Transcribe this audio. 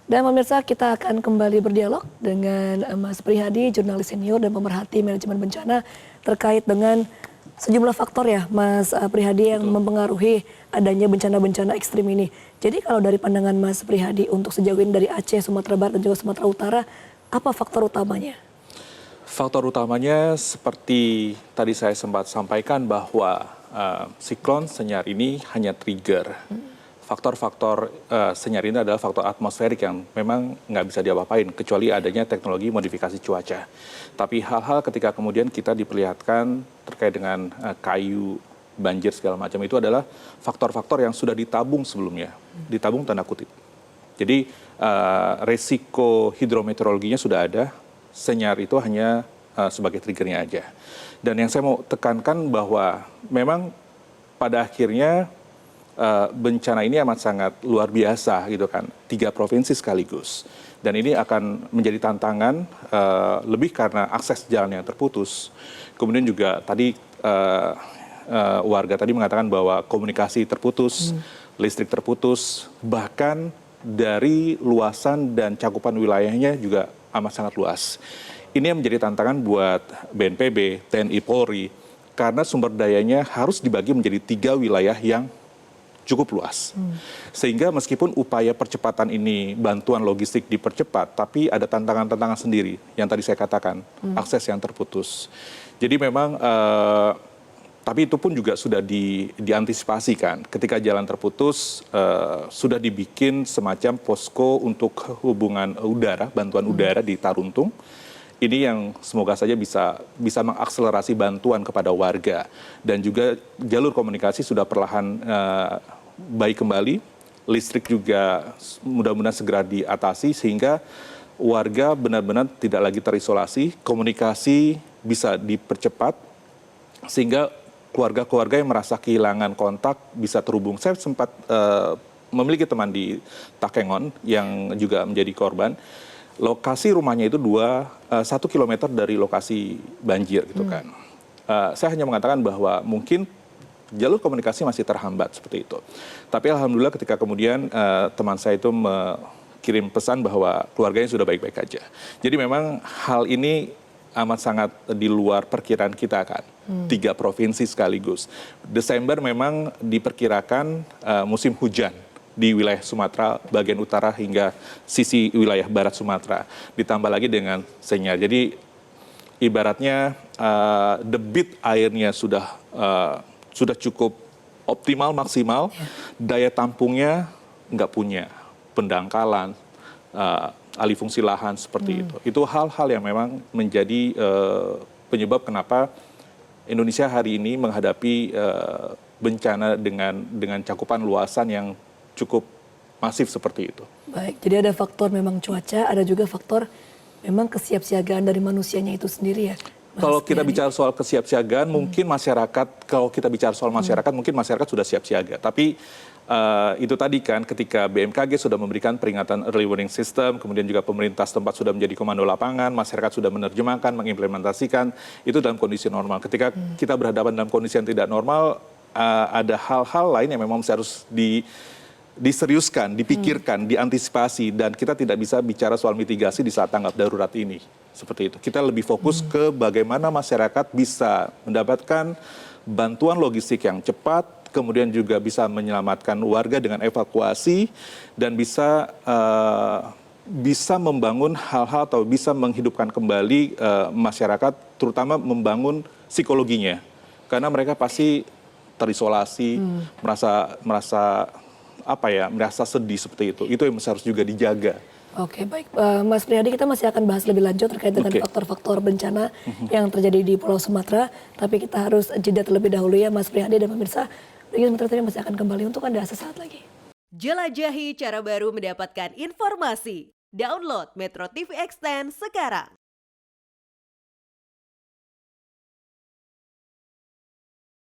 Dan pemirsa, kita akan kembali berdialog dengan Mas Prihadi, jurnalis senior dan pemerhati manajemen bencana terkait dengan sejumlah faktor ya Mas Prihadi yang mempengaruhi adanya bencana-bencana ekstrim ini. Jadi kalau dari pandangan Mas Prihadi untuk sejauh ini dari Aceh, Sumatera Barat dan juga Sumatera Utara, apa faktor utamanya? Faktor utamanya seperti tadi saya sempat sampaikan bahwa siklon Senyar ini hanya trigger. Faktor-faktor Senyar ini adalah faktor atmosferik yang memang nggak bisa diapa-apain kecuali adanya teknologi modifikasi cuaca. Tapi hal-hal ketika kemudian kita diperlihatkan terkait dengan kayu, banjir segala macam itu adalah faktor-faktor yang sudah ditabung sebelumnya, ditabung tanda kutip. Jadi resiko hidrometeorologinya sudah ada, Senyar itu hanya sebagai triggernya aja. Dan yang saya mau tekankan bahwa memang pada akhirnya bencana ini amat sangat luar biasa gitu kan, 3 provinsi sekaligus. Dan ini akan menjadi tantangan lebih karena akses jalan yang terputus. Kemudian juga tadi warga tadi mengatakan bahwa komunikasi terputus, listrik terputus, bahkan dari luasan dan cakupan wilayahnya juga amat sangat luas. Ini yang menjadi tantangan buat BNPB, TNI, Polri, karena sumber dayanya harus dibagi menjadi 3 wilayah yang cukup luas. Sehingga meskipun upaya percepatan ini, bantuan logistik dipercepat, tapi ada tantangan-tantangan sendiri yang tadi saya katakan, akses yang terputus. Jadi memang, tapi itu pun juga sudah diantisipasi kan. Ketika jalan terputus, sudah dibikin semacam posko untuk hubungan udara, bantuan udara di Taruntung. Ini yang semoga saja bisa mengakselerasi bantuan kepada warga. Dan juga jalur komunikasi sudah perlahan baik kembali, listrik juga mudah-mudahan segera diatasi sehingga warga benar-benar tidak lagi terisolasi, komunikasi bisa dipercepat sehingga keluarga-keluarga yang merasa kehilangan kontak bisa terhubung. Saya sempat memiliki teman di Takengon yang juga menjadi korban. Lokasi rumahnya itu 1 kilometer dari lokasi banjir gitu kan. Saya hanya mengatakan bahwa mungkin jalur komunikasi masih terhambat seperti itu. Tapi alhamdulillah ketika kemudian teman saya itu kirim pesan bahwa keluarganya sudah baik-baik aja. Jadi memang hal ini amat sangat di luar perkiraan kita kan. 3 provinsi sekaligus. Desember memang diperkirakan musim hujan di wilayah Sumatera bagian utara hingga sisi wilayah barat Sumatera. Ditambah lagi dengan Senyar. Jadi ibaratnya debit airnya sudah cukup optimal, maksimal, daya tampungnya nggak punya, pendangkalan, alih fungsi lahan seperti itu. Itu hal-hal yang memang menjadi penyebab kenapa Indonesia hari ini menghadapi bencana dengan cakupan luasan yang cukup masif seperti itu. Baik, jadi ada faktor memang cuaca, ada juga faktor memang kesiapsiagaan dari manusianya itu sendiri ya. Kalau kita bicara soal kesiapsiagaan, mungkin masyarakat, kalau kita bicara soal masyarakat, mungkin masyarakat sudah siap siaga. Tapi itu tadi kan ketika BMKG sudah memberikan peringatan early warning system, kemudian juga pemerintah setempat sudah menjadi komando lapangan, masyarakat sudah menerjemahkan, mengimplementasikan, itu dalam kondisi normal. Ketika kita berhadapan dalam kondisi yang tidak normal, ada hal-hal lain yang memang harus diseriuskan, dipikirkan, diantisipasi, dan kita tidak bisa bicara soal mitigasi di saat tanggap darurat ini. Seperti itu. Kita lebih fokus ke bagaimana masyarakat bisa mendapatkan bantuan logistik yang cepat, kemudian juga bisa menyelamatkan warga dengan evakuasi, dan bisa membangun hal-hal atau bisa menghidupkan kembali masyarakat, terutama membangun psikologinya. Karena mereka pasti terisolasi, merasa sedih seperti itu. Itu yang harus juga dijaga. Oke, baik. Mas Prihadi, kita masih akan bahas lebih lanjut terkait dengan faktor-faktor bencana yang terjadi di Pulau Sumatera. Tapi kita harus jeda terlebih dahulu ya Mas Prihadi dan pemirsa. Region Metro TV masih akan kembali untuk Anda sesaat lagi. Jelajahi cara baru mendapatkan informasi. Download Metro TV Extend sekarang.